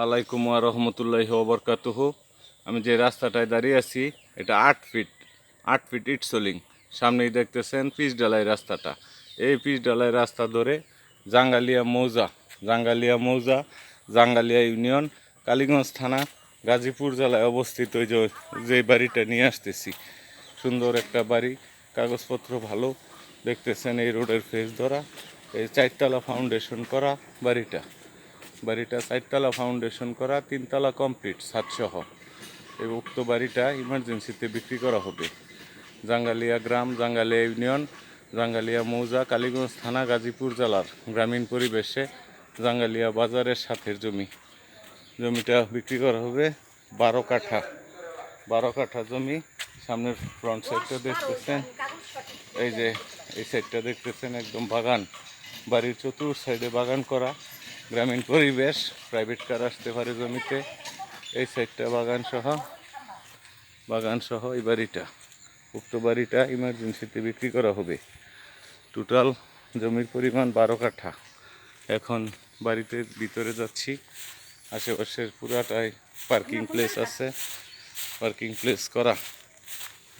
আলাইকুম ওয়া রাহমাতুল্লাহি ওয়া বারাকাতুহু। আমি যে রাস্তাটায় দাঁড়িয়ে আছি এটা 8 ফিট ইট সোলিং। সামনেই দেখতেছেন পিচ ঢালাই রাস্তাটা। এই পিচ ঢালাই রাস্তা ধরে জাঙ্গালিয়া ইউনিয়ন, কালীগঞ্জ থানা, গাজীপুর জেলায় অবস্থিত। ওই যে বাড়িটা নিয়ে আসতেছি, সুন্দর একটা বাড়ি, কাগজপত্র ভালো। দেখতেছেন এই রোডের ফেস ধরা, এই 4তলা ফাউন্ডেশন করা বাড়িটা 4তলা ফাউন্ডেশন করা, 3তলা কমপ্লিট ছাদসহ। এই উক্ত বাড়িটা ইমার্জেন্সিতে বিক্রি করা হবে। জাঙ্গালিয়া গ্রাম, জাঙ্গালিয়া ইউনিয়ন, জাঙ্গালিয়া মৌজা, কালীগঞ্জ থানা, গাজীপুর জেলার গ্রামীণ পরিবেশে জাঙ্গালিয়া বাজারের সাথের জমিটা বিক্রি করা হবে। 12 কাঠা জমি। সামনের ফ্রন্ট সাইডটা দেখতেছেন, এই সাইডটা দেখতেছেন একদম বাগান, বাড়ির চতুর সাইডে বাগান করা, গ্রামীণ পরিবেশ, প্রাইভেট কার আসতে পারে জমিতে। এই সাইডটা বাগান সহ এই বাড়িটা, উক্ত বাড়িটা ইমার্জেন্সিতে বিক্রি করা হবে। টোটাল জমির পরিমাণ 12 কাঠা। এখন বাড়িতে ভিতরে যাচ্ছি, আশেপাশের পুরাটাই পার্কিং প্লেস আছে, পার্কিং প্লেস করা।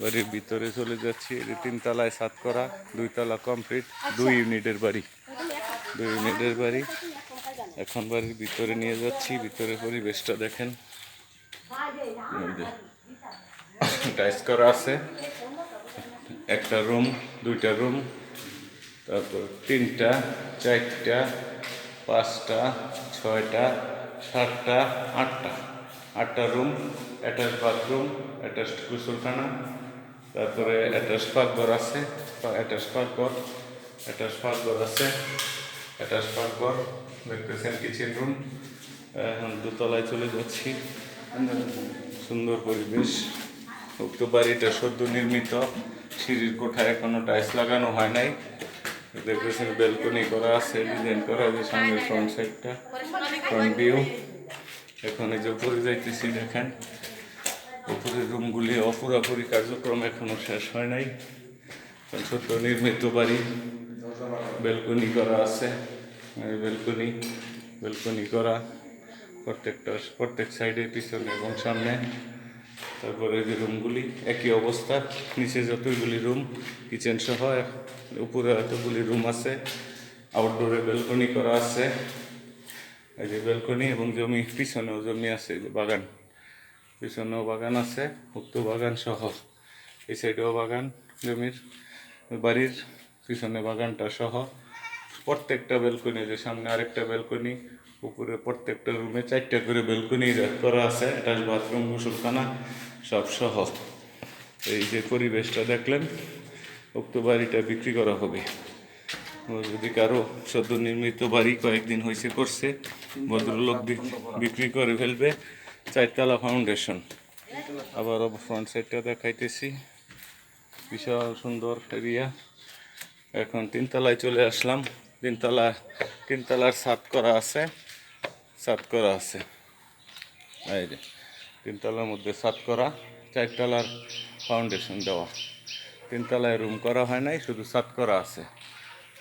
বাড়ির ভিতরে চলে যাচ্ছি। এটি 3তলায় ছাদ করা, 2তলা কমপ্লিট, 2 ইউনিটের বাড়ি। এখন বাড়ির ভিতরে নিয়ে যাচ্ছি। ভিতরে পরিবেশটা দেখেন, টাইলস করা আছে। একটা রুম, 2টা রুম, তারপর 3টা, 4টা, 5টা, 6টা, 7টা, 8টা রুম, অ্যাটাচ বাথরুম, অ্যাটাচ গোসলখানা, তারপরে অ্যাটাচ পাকঘর আছে, অ্যাটাচ পাকঘর দেখতেছেন, কিচেন রুম। এখন 2তলায় চলে যাচ্ছি। সুন্দর পরিবেশ। উক্ত বাড়িটা সদ্য নির্মিত, সিঁড়ির কোঠায় এখনো টাইলস লাগানো হয় নাই। দেখতেছেন ব্যালকনি করা আছে, ডিজাইন করা আছে। সামনের ফ্রন্ট সাইডটা, ফ্রন্ট ভিউ। এখন এই যে উপরে যাইতেছি, দেখেন উপরের রুমগুলি অপুরাপুরি কার্যক্রম এখনো শেষ হয় নাই। সদ্য নির্মিত বাড়ি, ব্যালকনি করা আছে, ব্যালকনি করা প্রত্যেক সাইডে, পিছনে এবং সামনে। তারপরে যে রুমগুলি একই অবস্থা, নিচে যতগুলি রুম কিচেন সহ, উপরে এতগুলি রুম আছে। আউটডোরে ব্যালকনি করা আছে, এই যে ব্যালকনি। এবং জমি, পিছনেও জমি আছে, যে বাগান, পিছনেও বাগান আছে, উক্ত বাগান সহ। এই সাইডেও বাগান, জমির বাড়ির পিছনে বাগানটা সহ। প্রত্যেকটা ব্যালকনি, যে সামনে আরেকটা ব্যালকনি, উপরে প্রত্যেকটা রুমে 4টা করে ব্যালকনি করা আছে, অ্যাটাচ বাথরুম, গোসলখানা সব সহ। এই যে পরিবেশটা দেখলেন, উক্ত বাড়িটা বিক্রি করা হবে। যদি কারো সদ্য নির্মিত বাড়ি কয়েকদিন হয়েছে করছে, ভদ্রলোক বিক্রি করে ফেলবে। 4তলা ফাউন্ডেশন। আবারও ফ্রন্ট সাইডটা দেখাইতেছি, বিশাল সুন্দর এরিয়া। এখন 3তলায় চলে আসলাম। 3তলার ছাদ করা আছে, এই যে 3তলার মধ্যে ছাদ করা, 4তলার ফাউন্ডেশন দেওয়া। 3তলায় রুম করা হয় নাই, শুধু ছাদ করা আছে।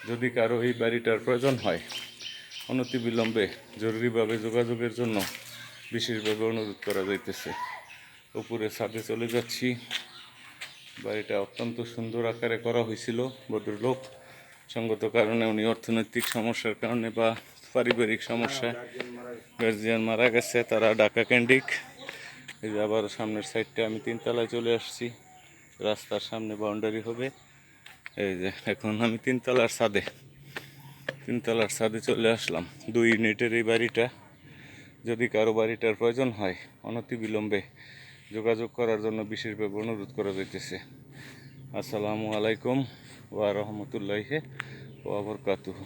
যদি কারো এই বাড়িটার প্রয়োজন হয়, অনতিবিলম্বে জরুরিভাবে যোগাযোগের জন্য বিশেষভাবে অনুরোধ করা যাইতেছে। উপরে ছাদে চলে যাচ্ছি। বাড়িটা অত্যন্ত সুন্দর আকারে করা হয়েছিল। ভদ্রলোক সঙ্গত কারণে, উনি অর্থনৈতিক সমস্যার কারণে বা পারিবারিক সমস্যায় গার্জিয়ান মারা গেছে, তারা ঢাকা কেন্দ্রিক। এই যে আবার সামনের সাইডটা, আমি 3তলায় চলে আসছি। রাস্তার সামনে বাউন্ডারি হবে। এই যে এখন আমি 3তলার ছাদে চলে আসলাম। 2 ইউনিটের এই বাড়িটা। যদি কারো বাড়িটার প্রয়োজন হয়, অনতিবিলম্বে যোগাযোগ করার জন্য বিশেষভাবে অনুরোধ করা যাইতেছে। আসসালামু আলাইকুম ওয়া রাহমাতুল্লাহি ওয়া বারাকাতুহু।